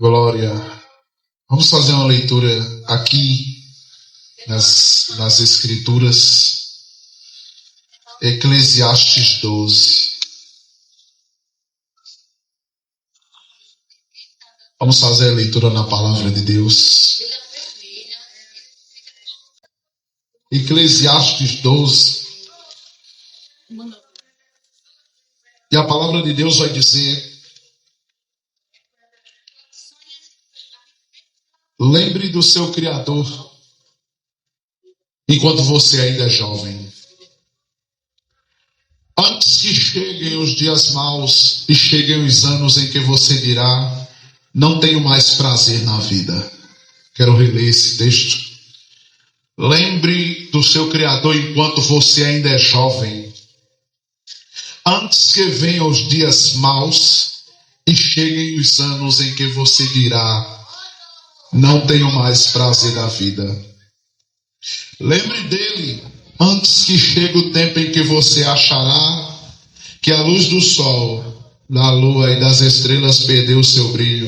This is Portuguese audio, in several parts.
Glória. Vamos fazer uma leitura aqui nas Escrituras. Eclesiastes 12. Vamos fazer a leitura na palavra de Deus. Eclesiastes 12. E a palavra de Deus vai dizer: lembre do seu Criador enquanto você ainda é jovem. Antes que cheguem os dias maus e cheguem os anos em que você dirá: não tenho mais prazer na vida. Quero reler esse texto. Lembre do seu Criador enquanto você ainda é jovem. Antes que venham os dias maus e cheguem os anos em que você dirá: não tenho mais prazer na vida. Lembre dele antes que chegue o tempo em que você achará que a luz do sol, da lua e das estrelas perdeu o seu brilho,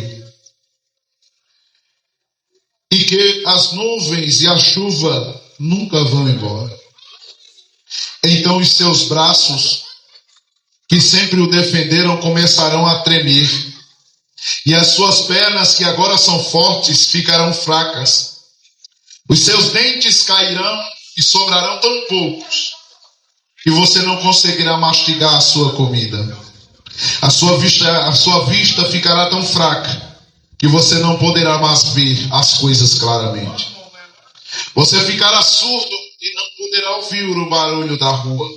e que as nuvens e a chuva nunca vão embora. Então os seus braços, que sempre o defenderam, começarão a tremer, e as suas pernas, que agora são fortes, ficarão fracas. Os seus dentes cairão e sobrarão tão poucos que você não conseguirá mastigar a sua comida. A sua vista ficará tão fraca que você não poderá mais ver as coisas claramente. Você ficará surdo e não poderá ouvir o barulho da rua.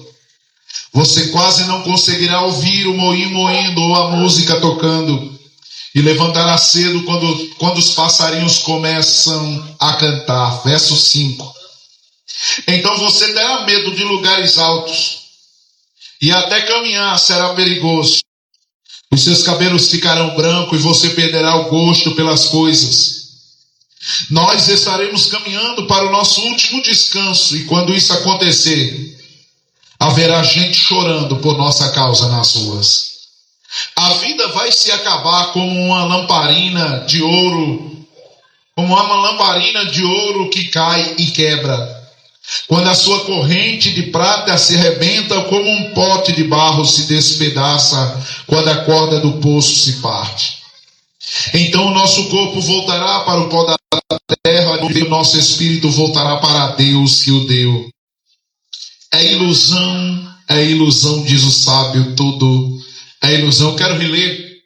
Você quase não conseguirá ouvir o moinho moendo ou a música tocando. E levantará cedo quando os passarinhos começam a cantar. Verso 5. Então você terá medo de lugares altos, e até caminhar será perigoso. Os seus cabelos ficarão brancos e você perderá o gosto pelas coisas. Nós estaremos caminhando para o nosso último descanso, e quando isso acontecer, haverá gente chorando por nossa causa nas ruas. A vida vai se acabar como uma lamparina de ouro, que cai e quebra. Quando a sua corrente de prata se arrebenta, como um pote de barro se despedaça quando a corda do poço se parte. Então o nosso corpo voltará para o pó da terra, e o nosso espírito voltará para Deus que o deu. É ilusão, diz o sábio, tudo é ilusão. Eu quero reler.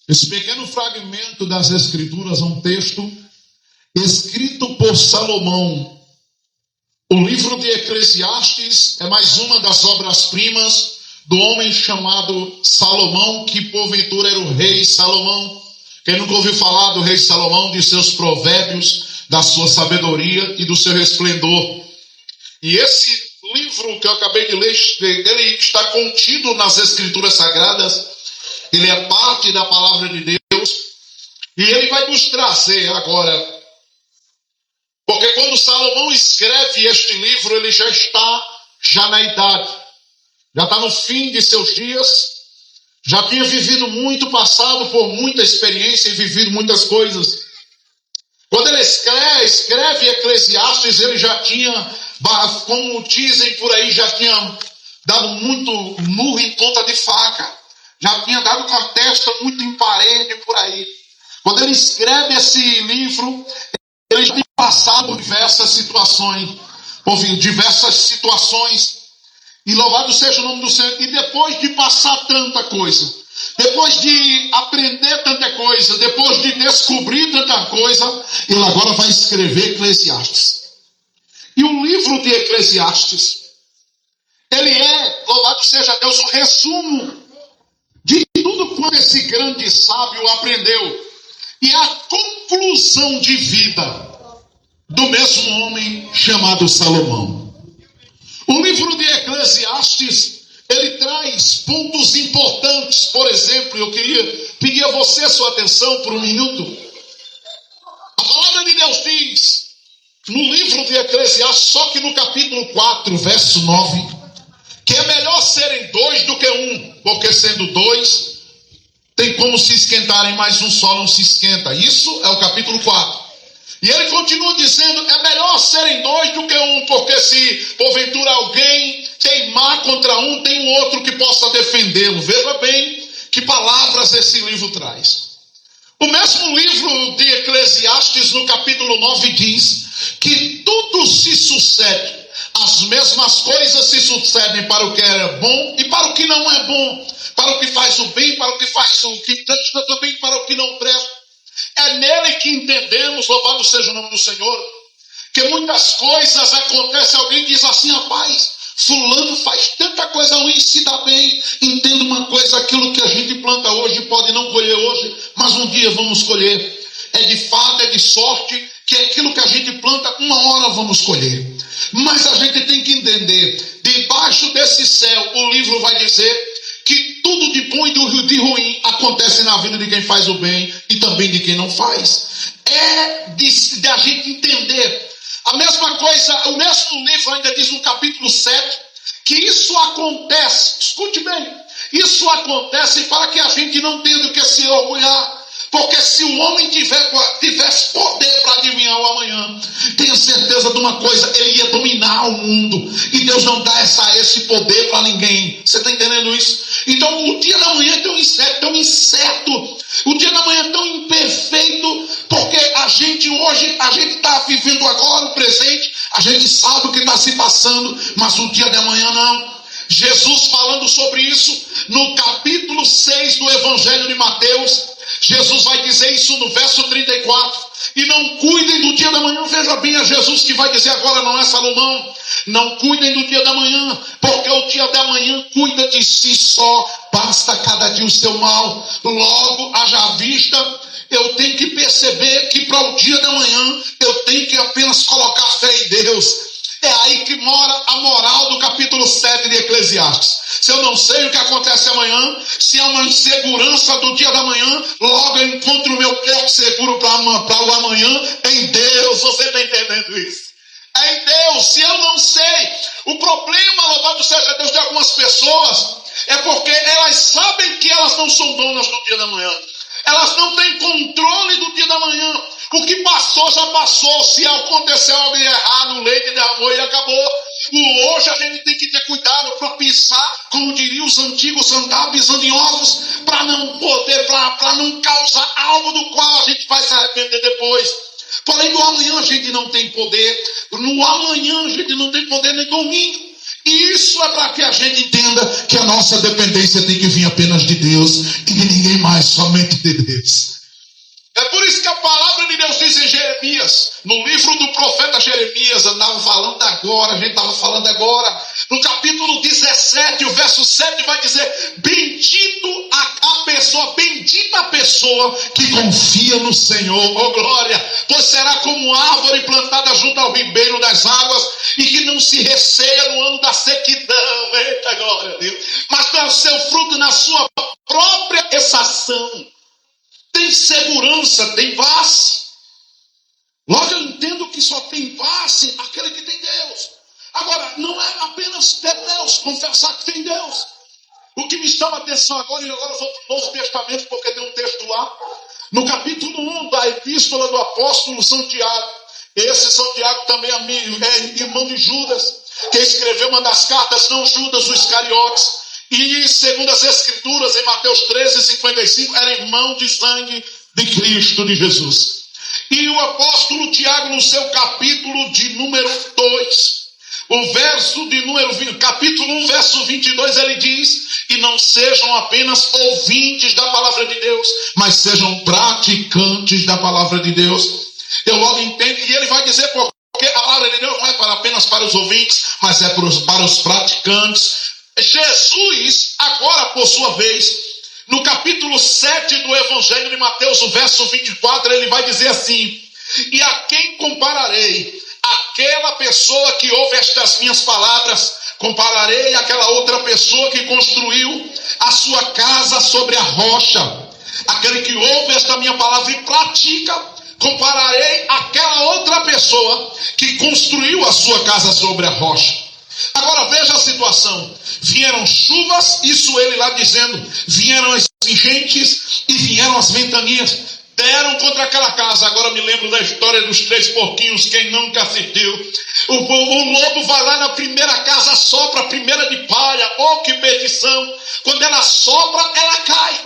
Esse pequeno fragmento das Escrituras é um texto escrito por Salomão. O livro de Eclesiastes é mais uma das obras-primas do homem chamado Salomão, que porventura era o rei Salomão. Quem nunca ouviu falar do rei Salomão, de seus provérbios, da sua sabedoria e do seu resplendor? E esse livro que eu acabei de ler, ele está contido nas Escrituras Sagradas. Ele é parte da palavra de Deus, e ele vai nos trazer agora, porque quando Salomão escreve este livro, ele já está na idade, já está no fim de seus dias, já tinha vivido muito, passado por muita experiência e vivido muitas coisas. Quando ele escreve Eclesiastes, ele já tinha, como dizem por aí, já tinha dado muito murro em ponta de faca. Já tinha dado com a testa muito em parede por aí. Quando ele escreve esse livro, ele já tem passado por diversas situações. E louvado seja o nome do Senhor. E depois de passar tanta coisa, depois de aprender tanta coisa, depois de descobrir tanta coisa, ele agora vai escrever Eclesiastes. E o livro de Eclesiastes, ele é, louvado seja Deus, um resumo de tudo quanto esse grande sábio aprendeu. E a conclusão de vida do mesmo homem chamado Salomão. O livro de Eclesiastes, ele traz pontos importantes. Por exemplo, eu queria pedir a você sua atenção por um minuto. A palavra de Deus diz, no livro de Eclesiastes, só que no capítulo 4, verso 9, que é melhor serem dois do que um, porque sendo dois, tem como se esquentarem, mas um só não se esquenta. Isso é o capítulo 4. E ele continua dizendo, é melhor serem dois do que um, porque se porventura alguém teimar contra um, tem um outro que possa defendê-lo. Veja bem que palavras esse livro traz. O mesmo livro de Eclesiastes, no capítulo 9, diz que tudo se sucede. As mesmas coisas se sucedem para o que é bom e para o que não é bom. Para o que faz o bem, para o que faz o que presta, também para o que não presta. É nele que entendemos, louvado seja o nome do Senhor, que muitas coisas acontecem. Alguém diz assim, rapaz, fulano faz tanta coisa ruim, se dá bem. Entenda uma coisa, aquilo que a gente planta hoje pode não colher hoje, mas um dia vamos colher. É de fada, é de sorte, que é aquilo que a gente planta, uma hora vamos colher. Mas a gente tem que entender, debaixo desse céu, o livro vai dizer que tudo de bom e de ruim acontece na vida de quem faz o bem e também de quem não faz. É de a gente entender. A mesma coisa, o mesmo livro ainda diz no capítulo 7, que isso acontece, escute bem, isso acontece para que a gente não tenha do que se orgulhar. Porque se o homem tivesse poder para adivinhar o amanhã, tenha certeza de uma coisa, ele ia dominar o mundo. E Deus não dá esse poder para ninguém. Você está entendendo isso? Então o dia da manhã é tão incerto. O dia da manhã é tão imperfeito. Porque a gente hoje, a gente está vivendo agora o presente. A gente sabe o que está se passando. Mas o dia da manhã não. Jesus falando sobre isso no capítulo 6 do Evangelho de Mateus. Jesus vai dizer isso no verso 34. E não cuidem do dia da manhã. Veja bem, é Jesus que vai dizer agora, não é Salomão. Não cuidem do dia da manhã, porque o dia da manhã cuida de si só. Basta cada dia o seu mal. Logo, haja vista, eu tenho que perceber que para o dia da manhã eu tenho que apenas colocar fé em Deus. É aí que mora a moral do capítulo 7 de Eclesiastes. Se eu não sei o que acontece amanhã, se é uma insegurança do dia da manhã, logo eu encontro o meu porto seguro para o amanhã em Deus. Você está entendendo isso? É em Deus. Se eu não sei, o problema, louvado seja Deus, de algumas pessoas é porque elas sabem que elas não são donas do dia da manhã. Elas não têm controle do dia da manhã. O que passou já passou. Se aconteceu algo errado, o leite derramou e acabou. Hoje a gente tem que ter cuidado para pisar, como diriam os antigos, andar pisando em ovos, para não poder, para não causar algo do qual a gente vai se arrepender depois. Porém, no amanhã a gente não tem poder. No amanhã a gente não tem poder nem domingo. E isso é para que a gente entenda que a nossa dependência tem que vir apenas de Deus e de ninguém mais, somente de Deus. É por isso que a palavra de Deus diz em Jeremias, no livro do profeta Jeremias, a gente estava falando agora, no capítulo 17, o verso 7 vai dizer, bendita a pessoa que confia no Senhor, oh glória, pois será como árvore plantada junto ao ribeiro das águas e que não se receia no ano da sequidão, eita glória a Deus, mas dá o seu fruto na sua própria estação. Tem segurança, tem base. Logo eu entendo que só tem base aquele que tem Deus. Agora, não é apenas ter Deus, confessar que tem Deus. O que me chama a atenção agora, e agora eu vou para o Novo Testamento, porque tem um texto lá, no capítulo 1 da epístola do apóstolo São Tiago. Esse São Tiago também é irmão de Judas, que escreveu uma das cartas, não Judas, o Iscariotes. E segundo as Escrituras, em Mateus 13:55, era irmão de sangue de Cristo, de Jesus. E o apóstolo Tiago, no seu capítulo de número 2, o verso de número 20, capítulo 1, verso 22, ele diz, e não sejam apenas ouvintes da palavra de Deus, mas sejam praticantes da palavra de Deus. Eu logo entendo, e ele vai dizer, porque a palavra de Deus não é apenas para os ouvintes, mas é para os praticantes. Jesus, agora por sua vez, no capítulo 7 do Evangelho de Mateus, o verso 24, ele vai dizer assim, e a quem compararei? Aquela pessoa que ouve estas minhas palavras, compararei àquela outra pessoa que construiu a sua casa sobre a rocha. Aquele que ouve esta minha palavra e pratica, compararei àquela outra pessoa que construiu a sua casa sobre a rocha. Agora veja a situação. Vieram chuvas, isso ele lá dizendo, vieram as enchentes e vieram as ventanias. Deram contra aquela casa. Agora me lembro da história dos 3 porquinhos, quem nunca assistiu. O lobo vai lá na primeira casa, sopra a primeira de palha. Oh, que perdição! Quando ela sopra, ela cai.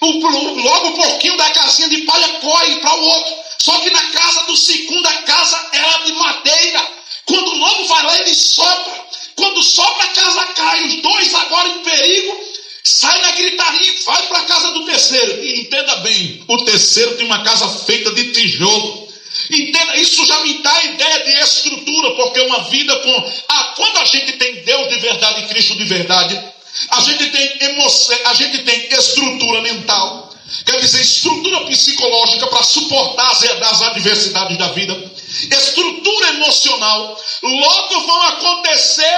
Logo o porquinho da casinha de palha corre para o outro. Só que na casa do segundo, a casa era de madeira. Quando o lobo vai lá, ele sopra. Quando sopra, a casa cai. Os 2 agora em perigo. Sai na gritaria e vai para a casa do terceiro. E entenda bem, o terceiro tem uma casa feita de tijolo. Entenda, isso já me dá a ideia de estrutura, porque uma vida com... quando a gente tem Deus de verdade e Cristo de verdade, a gente tem emoção, a gente tem estrutura mental, quer dizer, estrutura psicológica para suportar as adversidades da vida, estrutura emocional. Logo vão acontecer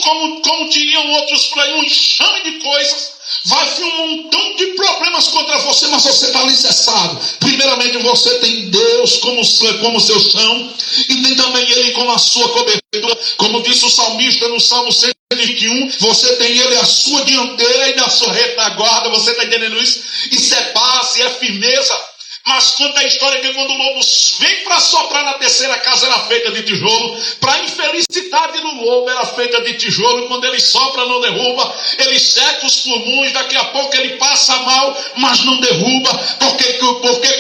como diriam outros por aí, um enxame de coisas. Vai vir um montão de problemas contra você, mas você está alicerçado. Primeiramente, você tem Deus como seu chão, e tem também Ele como a sua cobertura. Como disse o salmista no Salmo 121, você tem Ele a sua dianteira e na sua retaguarda. Você está entendendo isso? Isso é paz e é firmeza. Mas conta a história que quando o lobo vem para soprar na terceira casa, era feita de tijolo. Para a infelicidade do lobo, era feita de tijolo. E quando ele sopra, não derruba. Ele seca os pulmões, daqui a pouco ele passa mal, mas não derruba. Porque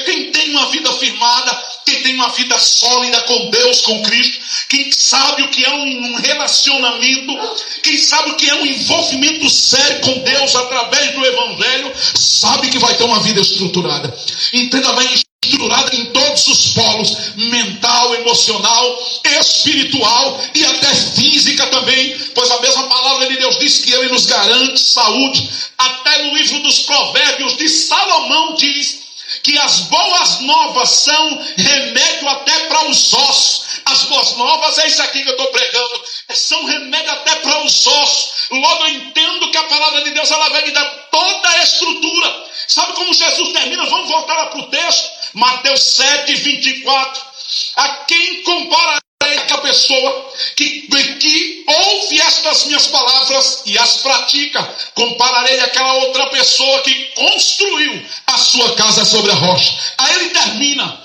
quem tem uma vida firmada, quem tem uma vida sólida com Deus, com Cristo, quem sabe o que é um relacionamento, quem sabe o que é um envolvimento sério com Deus através do Evangelho, sabe que vai ter uma vida estruturada. Entenda bem, estruturada em todos os polos, mental, emocional, espiritual e até física também, pois a mesma palavra de Deus diz que Ele nos garante saúde. Até no livro dos Provérbios de Salomão diz que as boas novas são remédio até para os ossos. As boas novas é isso aqui que eu estou pregando, são remédio até para os ossos. Logo eu entendo que a palavra de Deus ela vai me dar toda a estrutura. Sabe como Jesus termina? Vamos voltar lá para o texto, Mateus 7, 24. A quem compararei a pessoa que ouve estas minhas palavras e as pratica? Compararei aquela outra pessoa que construiu a sua casa sobre a rocha. Aí ele termina,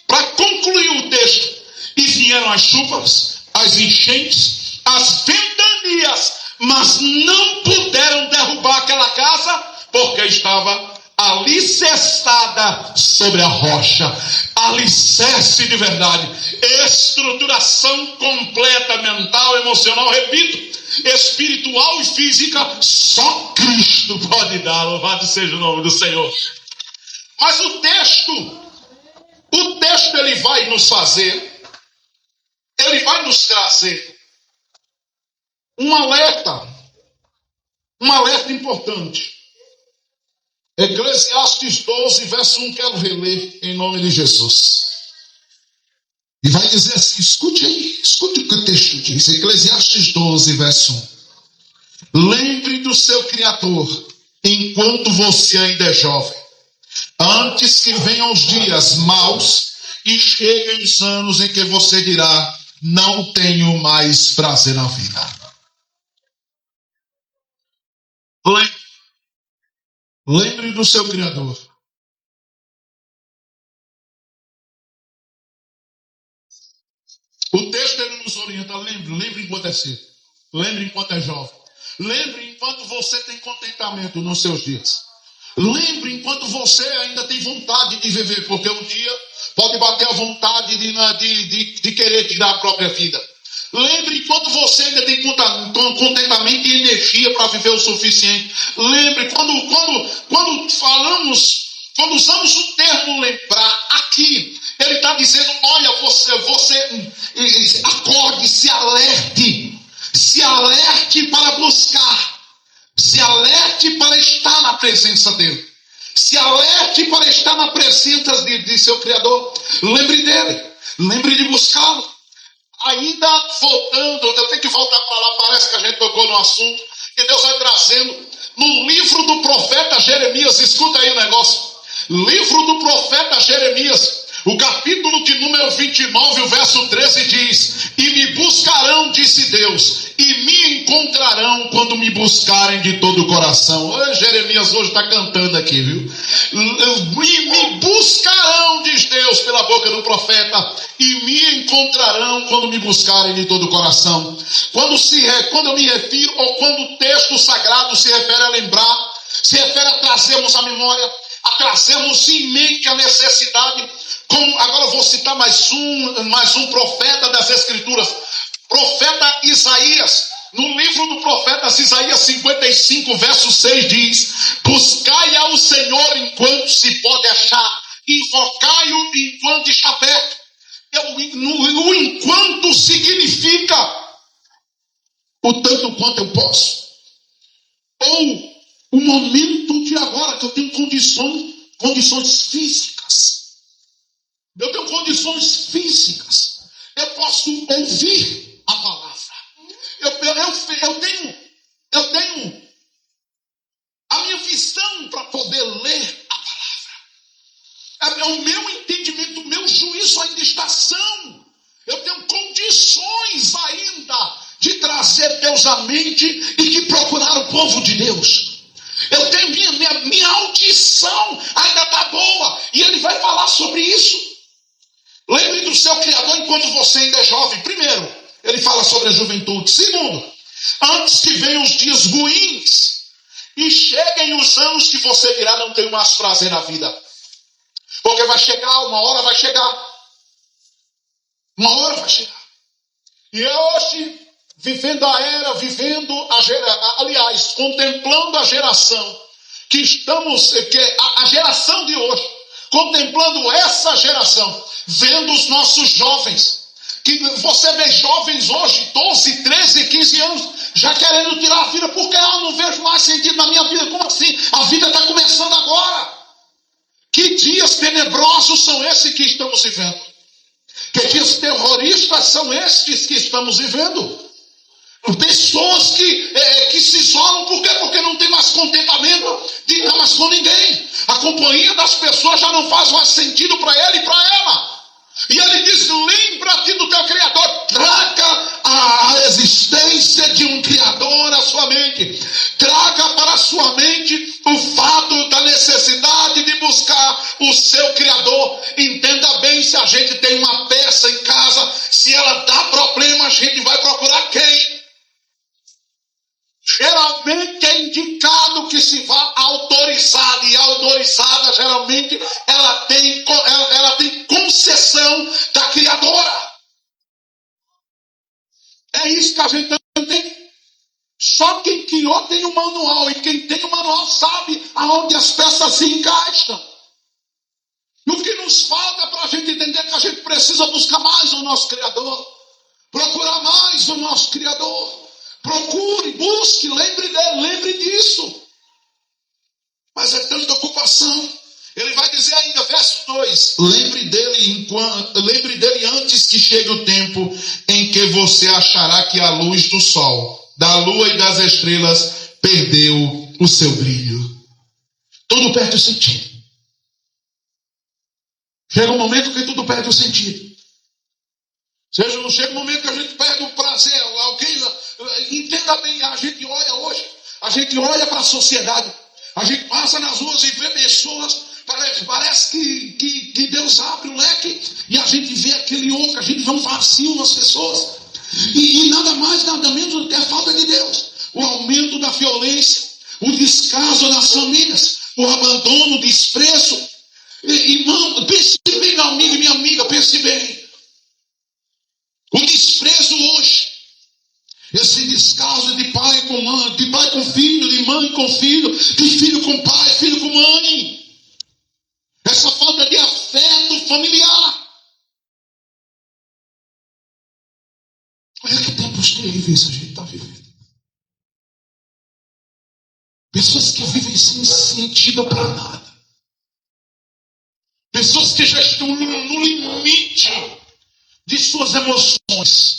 para concluir o texto: e vieram as chuvas, as enchentes, as ventanias, mas não puderam derrubar aquela casa, porque estava alicerçada sobre a rocha. Alicerce de verdade, estruturação completa, mental, emocional, repito, espiritual e física, só Cristo pode dar. Louvado seja o nome do Senhor. Mas o texto ele vai nos fazer, ele vai nos trazer um alerta importante. Eclesiastes 12, verso 1, quero reler em nome de Jesus. E vai dizer assim, escute aí, escute o que o texto diz. Eclesiastes 12, verso 1. Lembre do seu Criador enquanto você ainda é jovem, antes que venham os dias maus e cheguem os anos em que você dirá: não tenho mais prazer na vida. Lembre do seu Criador. O texto ele nos orienta: lembre enquanto é cedo, lembre enquanto é jovem, lembre enquanto você tem contentamento nos seus dias, lembre enquanto você ainda tem vontade de viver, porque um dia pode bater a vontade de querer tirar a própria vida. Lembre enquanto você ainda tem contentamento e energia para viver o suficiente. Lembre, quando usamos o termo lembrar, aqui, ele está dizendo: olha, você acorde, se alerte para buscar, se alerte para estar na presença dele, se alerte para estar na presença de seu Criador. Lembre dele, lembre de buscá-lo. Ainda voltando, eu tenho que voltar para lá, parece que a gente tocou no assunto, que Deus vai trazendo no livro do profeta Jeremias. Escuta aí o negócio. Livro do profeta Jeremias, o capítulo de número Ezequiel 29, o verso 13 diz: e me buscarão, disse Deus, e me encontrarão quando me buscarem de todo o coração. Ô, Jeremias hoje está cantando aqui, viu? E me buscarão, diz Deus pela boca do profeta, e me encontrarão quando me buscarem de todo o coração. Quando eu me refiro, ou quando o texto sagrado se refere a lembrar, se refere a trazermos a memória, a trazermos em mente a necessidade. Como agora eu vou citar mais um profeta das Escrituras, profeta Isaías. No livro do profeta Isaías 55, verso 6 diz: buscai ao Senhor enquanto se pode achar, invocai-o enquanto está perto. O enquanto significa o tanto quanto eu posso, ou o momento de agora, que eu tenho condições físicas. Eu tenho condições físicas. Eu posso ouvir a palavra. Eu tenho a minha visão para poder ler a palavra. O meu entendimento, o meu juízo ainda está são. Eu tenho condições ainda de trazer Deus à mente e de procurar o povo de Deus. Eu tenho minha audição ainda está boa. E ele vai falar sobre isso. Lembre do seu Criador enquanto você ainda é jovem. Primeiro, ele fala sobre a juventude. Segundo, antes que venham os dias ruins e cheguem os anos que você dirá não tenho mais prazer na vida. Porque vai chegar, uma hora vai chegar. Uma hora vai chegar. E hoje, contemplando a geração que estamos, a geração de hoje, contemplando essa geração, vendo os nossos jovens, que você vê jovens hoje, 12, 13, 15 anos, já querendo tirar a vida, porque eu não vejo mais sentido na minha vida. Como assim? A vida está começando agora. Que dias tenebrosos são esses que estamos vivendo? Que dias terroristas são estes que estamos vivendo? Pessoas que se isolam, por quê? Porque não tem mais contentamento de estar mais com ninguém. A companhia das pessoas já não faz mais sentido para ele e para ela. E ele diz: lembra-te do teu Criador. Traga a existência de um Criador à sua mente. Traga para a sua mente o fato da necessidade de buscar o seu Criador. Entenda bem, se a gente tem uma peça em casa, se ela dá problema, a gente vai procurar quem? Geralmente é indicado que se vá autorizada, e a autorizada geralmente ela tem concessão da Criadora. É isso que a gente tem. Só quem criou tem o manual, e quem tem o manual sabe aonde as peças se encaixam. E o que nos falta para a gente entender que a gente precisa buscar mais o nosso Criador, procurar mais o nosso Criador. Procure, busque, lembre dele, lembre disso. Mas é tanta ocupação. Ele vai dizer ainda, verso 2: lembre dele antes que chegue o tempo em que você achará que a luz do sol, da lua e das estrelas perdeu o seu brilho. Tudo perde o sentido. Chega um momento que tudo perde o sentido. Chega um momento que a gente perde o prazer. Entenda bem, a gente olha hoje, a gente olha para a sociedade, a gente passa nas ruas e vê pessoas, parece que Deus abre o leque e a gente vê aquele oco, a gente vê um vazio nas pessoas. E nada mais, nada menos do que a falta de Deus. O aumento da violência, o descaso das famílias, o abandono, o desprezo. Irmão, pense bem, meu amigo e minha amiga, pense bem. O desprezo hoje, esse descaso de pai com mãe, de pai com filho, de mãe com filho, de filho com pai, filho com mãe. Essa falta de afeto familiar. Olha que tempos terríveis a gente está vivendo. Pessoas que vivem sem sentido para nada. Pessoas que já estão no limite de suas emoções.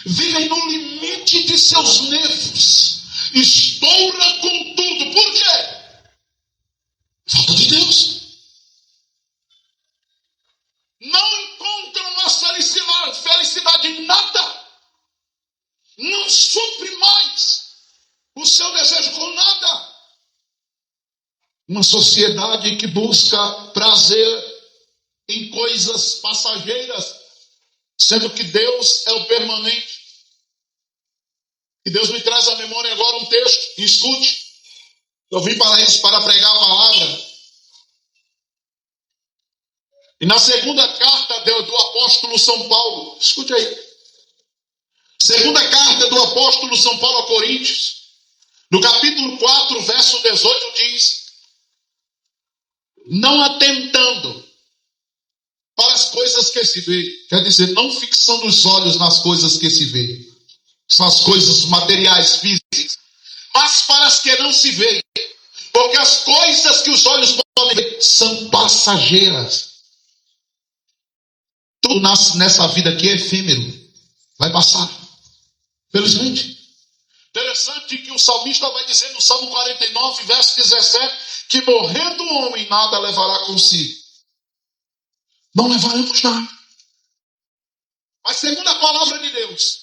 Vivem no limite de seus nervos. Estoura com tudo. Por quê? Falta de Deus. Não Uma sociedade que busca prazer em coisas passageiras, sendo que Deus é o permanente. E Deus me traz à memória agora um texto, e escute. Eu vim para isso, para pregar a palavra. E na segunda carta do apóstolo São Paulo, escute aí. Segunda carta do apóstolo São Paulo a Coríntios, no capítulo 4, verso 18, diz: não atentando para as coisas que se vê. Quer dizer, não fixando os olhos nas coisas que se vê. São as coisas materiais, físicas. Mas para as que não se veem. Porque as coisas que os olhos podem ver são passageiras. Tudo nessa vida aqui é efêmero. Vai passar. Felizmente. Interessante que o salmista vai dizer no Salmo 49, verso 17, que morrendo o homem nada levará consigo. Não levaremos nada. Mas segundo a palavra de Deus,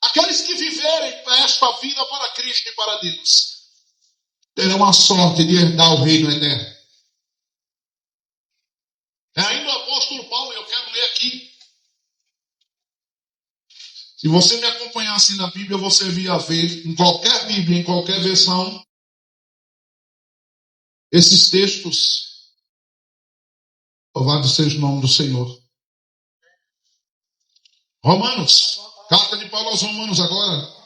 aqueles que viverem esta vida para Cristo e para Deus, terão a sorte de herdar o reino eterno. É ainda o apóstolo Paulo, eu quero ler aqui. Se você me acompanhasse na Bíblia, você via ver, em qualquer Bíblia, em qualquer versão, esses textos. Louvado seja o nome do Senhor. Romanos, carta de Paulo aos Romanos agora.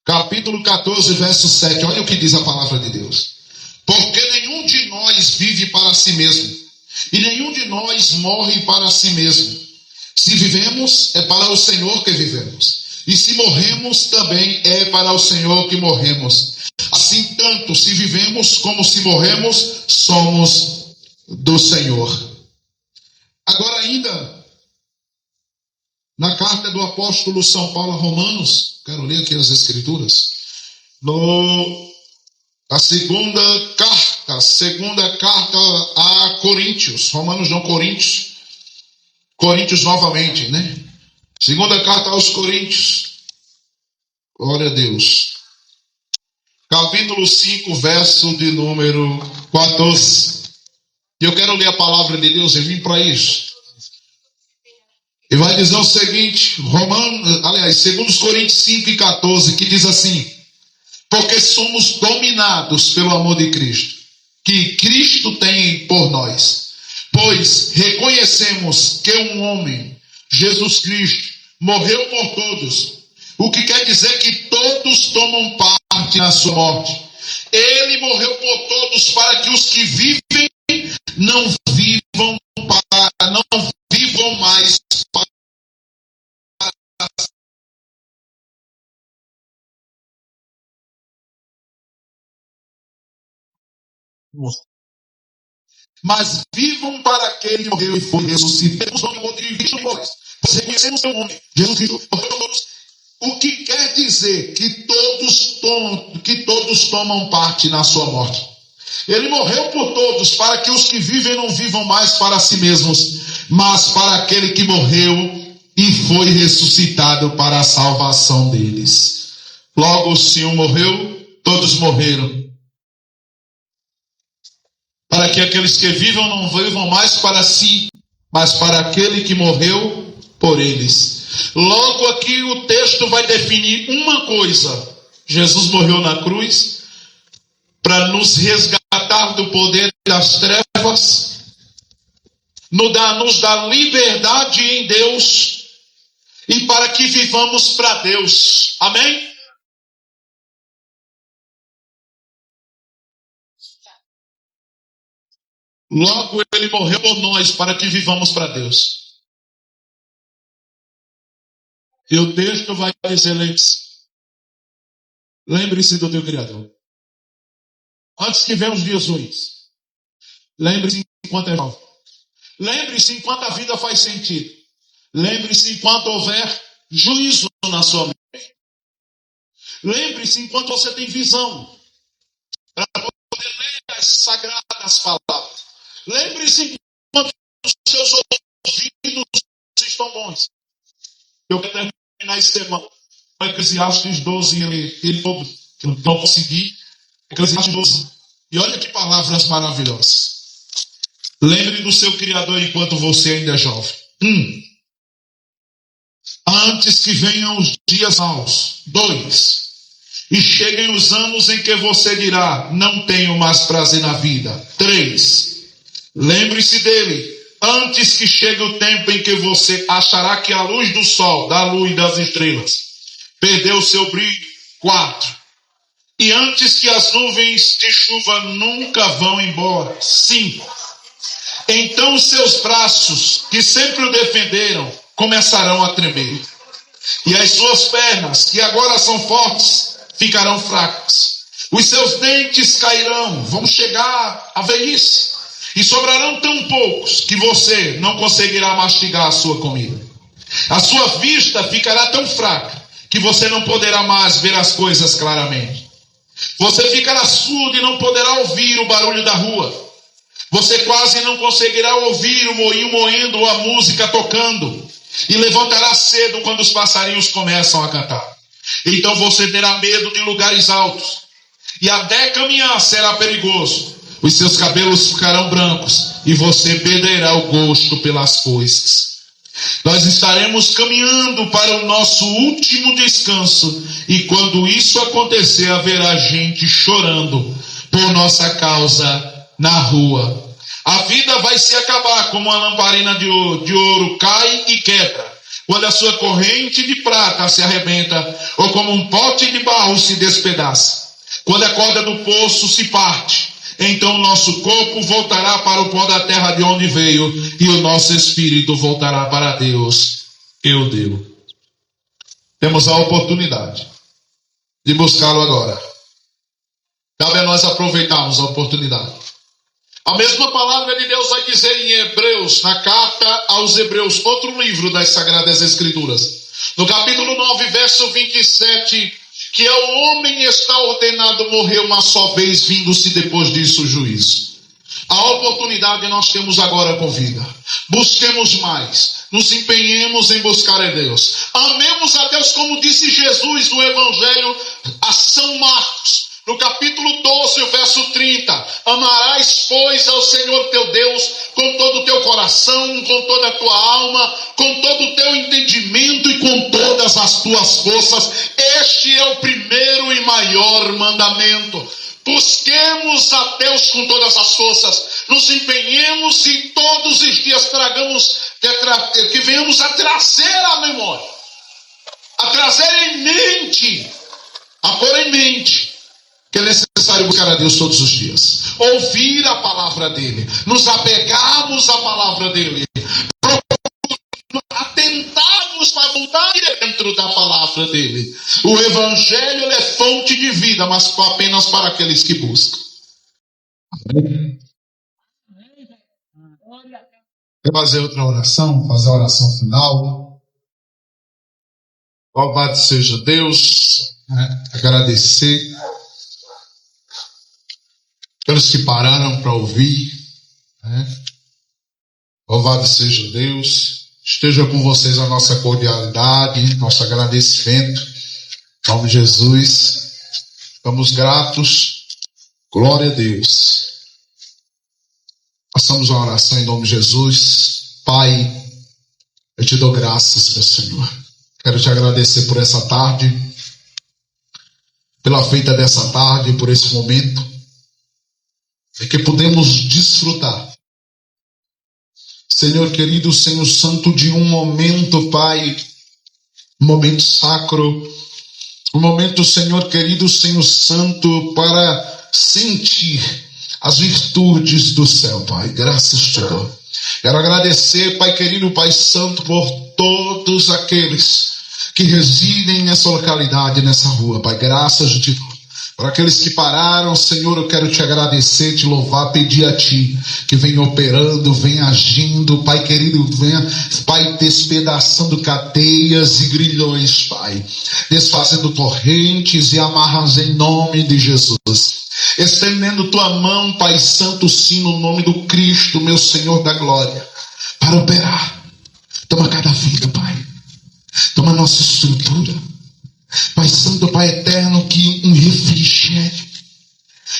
Capítulo 14, verso 7. Olha o que diz a palavra de Deus. Porque nenhum de nós vive para si mesmo, e nenhum de nós morre para si mesmo. Se vivemos, é para o Senhor que vivemos. E se morremos, também é para o Senhor que morremos. Assim, tanto se vivemos como se morremos, somos do Senhor. Agora ainda, na carta do apóstolo São Paulo a Romanos, quero ler aqui as escrituras, a segunda carta a Coríntios, Romanos não, Coríntios novamente, né? Segunda carta aos Coríntios, glória a Deus. Capítulo 5, verso de número 14. E eu quero ler a palavra de Deus, eu vim para isso. E vai dizer o seguinte, segundo Coríntios 5 e 14, que diz assim: porque somos dominados pelo amor de Cristo, que Cristo tem por nós. Pois reconhecemos que um homem, Jesus Cristo, morreu por todos, o que quer dizer que todos tomam parte na sua morte. Ele morreu por todos para que os que vivem não vivam mais para mas vivam para aquele que morreu e foi ressuscitado. Pois reconhecemos seu nome, Jesus Cristo, por todos. O que quer dizer que todos tomam parte na sua morte. Ele morreu por todos, para que os que vivem não vivam mais para si mesmos, mas para aquele que morreu e foi ressuscitado para a salvação deles. Logo, se um morreu, todos morreram. Para que aqueles que vivam não vivam mais para si, mas para aquele que morreu por eles. Logo aqui o texto vai definir uma coisa. Jesus morreu na cruz para nos resgatar do poder das trevas, nos dar liberdade em Deus e para que vivamos para Deus. Amém? Logo ele morreu por nós para que vivamos para Deus. E o texto vai dizer: lembre-se do teu Criador. Antes que venham os dias ruins, lembre-se enquanto é jovem. Lembre-se enquanto a vida faz sentido. Lembre-se enquanto houver juízo na sua mente. Lembre-se enquanto você tem visão para poder ler as sagradas palavras. Lembre-se enquanto os seus ouvidos estão bons. Eu quero terminar esse sermão Eclesiastes 12, ele não consegui. Eclesiastes 12. E olha que palavras maravilhosas. Lembre do seu Criador enquanto você ainda é jovem. Antes que venham os dias maus. 2. E cheguem os anos em que você dirá: não tenho mais prazer na vida. 3. Lembre-se dele antes que chegue o tempo em que você achará que a luz do sol, da lua e das estrelas perdeu o seu brilho. 4. E antes que as nuvens de chuva nunca vão embora. 5. Então os seus braços, que sempre o defenderam, começarão a tremer. E as suas pernas, que agora são fortes, ficarão fracas. Os seus dentes cairão, vão chegar à velhice. E sobrarão tão poucos que você não conseguirá mastigar a sua comida. A sua vista ficará tão fraca que você não poderá mais ver as coisas claramente. Você ficará surdo e não poderá ouvir o barulho da rua. Você quase não conseguirá ouvir o moinho moendo ou a música tocando. E levantará cedo quando os passarinhos começam a cantar. Então você terá medo de lugares altos. E até caminhar será perigoso. Os seus cabelos ficarão brancos e você perderá o gosto pelas coisas. Nós estaremos caminhando para o nosso último descanso, e quando isso acontecer, haverá gente chorando por nossa causa na rua. A vida vai se acabar como uma lamparina de ouro cai e quebra, quando a sua corrente de prata se arrebenta, ou como um pote de barro se despedaça. Quando a corda do poço se parte, então o nosso corpo voltará para o pó da terra de onde veio, e o nosso espírito voltará para Deus, que o deu. Temos a oportunidade de buscá-lo agora. Cabe a nós aproveitarmos a oportunidade. A mesma palavra de Deus vai dizer em Hebreus, na carta aos Hebreus, outro livro das Sagradas Escrituras, no capítulo 9, verso 27, que ao homem está ordenado morrer uma só vez, vindo-se depois disso o juízo. A oportunidade nós temos agora com vida. Busquemos mais, nos empenhemos em buscar a Deus. Amemos a Deus, como disse Jesus no Evangelho a São Marcos, no capítulo 12, o verso 30. Amarás, pois, ao Senhor teu Deus com todo o teu coração, com toda a tua alma, com todo o teu entendimento e com todas as tuas forças. Este é o primeiro e maior mandamento. Busquemos a Deus com todas as forças, nos empenhemos e todos os dias que venhamos a trazer à memória, a trazer em mente, a pôr em mente, que é necessário buscar a Deus todos os dias, ouvir a palavra dele, nos apegarmos à palavra dele, atentarmos para voltar dentro da palavra dele. O Evangelho é fonte de vida, mas apenas para aqueles que buscam. Quer fazer outra oração? Fazer a oração final. Louvado seja Deus. Agradecer aqueles que pararam para ouvir. Louvado seja Deus. Esteja com vocês a nossa cordialidade, nosso agradecimento. Em nome de Jesus. Estamos gratos. Glória a Deus. Façamos uma oração em nome de Jesus. Pai, eu te dou graças, meu Senhor. Quero te agradecer por essa tarde, pela feita dessa tarde, por esse momento, e que podemos desfrutar, Senhor querido, Senhor Santo, de um momento, Pai, um momento sacro, um momento, Senhor querido, Senhor Santo, para sentir as virtudes do céu, Pai. Graças te dou. Quero agradecer, Pai querido, Pai Santo, por todos aqueles que residem nessa localidade, nessa rua, Pai. Graças te dou. Para aqueles que pararam, Senhor, eu quero te agradecer, te louvar, pedir a ti que venha operando, venha agindo, Pai querido, venha, Pai, despedaçando cadeias e grilhões, Pai, desfazendo correntes e amarras em nome de Jesus, estendendo tua mão, Pai Santo, sim, no nome do Cristo, meu Senhor da glória, para operar. Toma cada vida, Pai, toma nossa estrutura, Pai Santo, Pai Eterno, que um refrigério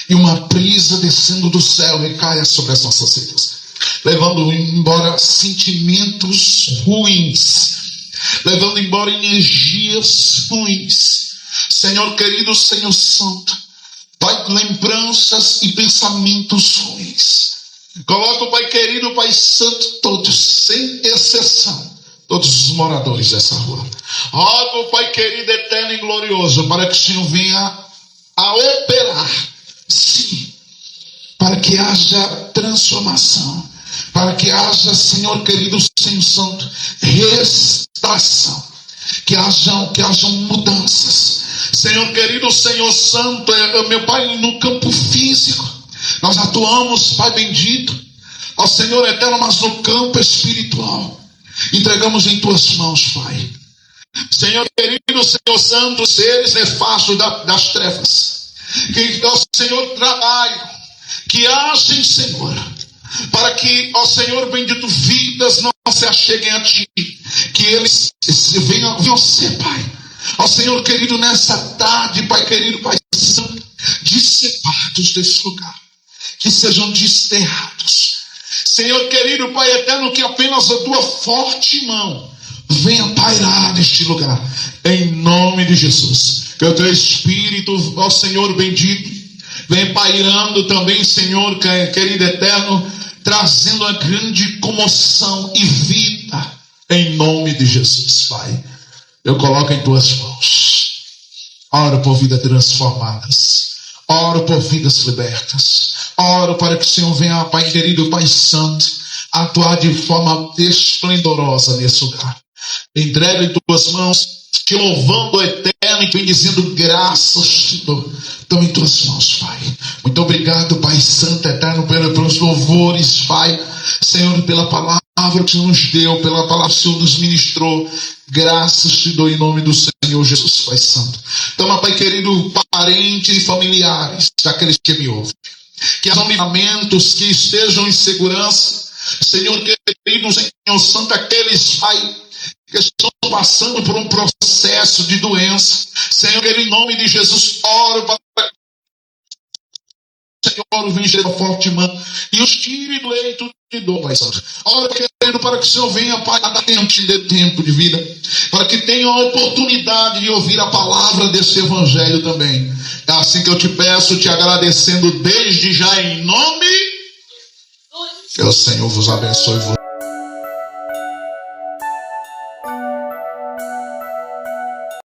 e uma brisa descendo do céu recaia sobre as nossas vidas, levando embora sentimentos ruins, levando embora energias ruins. Senhor querido, Senhor Santo, Pai, lembranças e pensamentos ruins. Coloca, Pai querido, Pai Santo, todos, sem exceção, todos os moradores dessa rua. Rogo, Pai querido, eterno e glorioso, para que o Senhor venha a operar, sim, para que haja transformação, para que haja, Senhor querido, Senhor Santo, restauração, que hajam mudanças. Senhor querido, Senhor Santo, meu Pai, no campo físico, nós atuamos, Pai bendito, ó Senhor eterno, mas no campo espiritual, entregamos em Tuas mãos, Pai. Senhor querido, Senhor Santo, seres nefastos das trevas, que, ó Senhor, trabalham, que agem, Senhor, para que, ó Senhor bendito, vidas não se acheguem a Ti, que eles venham ser, Pai. Ó Senhor querido, nessa tarde, Pai querido, Pai Santo, dissipados desse lugar, que sejam desterrados. Senhor querido, Pai eterno, que apenas a Tua forte mão venha pairar neste lugar, em nome de Jesus. Que o Teu Espírito, ó Senhor bendito, venha pairando também, Senhor querido eterno, trazendo a grande comoção e vida, em nome de Jesus, Pai. Eu coloco em Tuas mãos. Oro por vidas transformadas. Oro por vidas libertas. Oro para que o Senhor venha, Pai querido, Pai Santo, atuar de forma esplendorosa nesse lugar. Entrego em Tuas mãos, te louvando o eterno e bendizendo graças te dou. Estão em Tuas mãos, Pai. Muito obrigado, Pai Santo, eterno, pelos louvores, Pai. Senhor, pela palavra que o Senhor nos deu, pela palavra que o Senhor nos ministrou. Graças te dou em nome do Senhor Jesus, Pai Santo. Então, Pai querido, parentes e familiares daqueles que me ouvem, que hajam livramentos, que estejam em segurança. Senhor querido, Senhor Santo, aqueles, Pai, que estão passando por um processo de doença. Senhor, em nome de Jesus, oro para Senhor, vem a forte mão e os tire do leito de dor, Pai Santo. Ora, querendo, para que o Senhor venha, Pai, a dar tempo de vida, para que tenham a oportunidade de ouvir a palavra desse evangelho também. É assim que eu te peço, te agradecendo desde já em nome. Que o Senhor vos abençoe e vos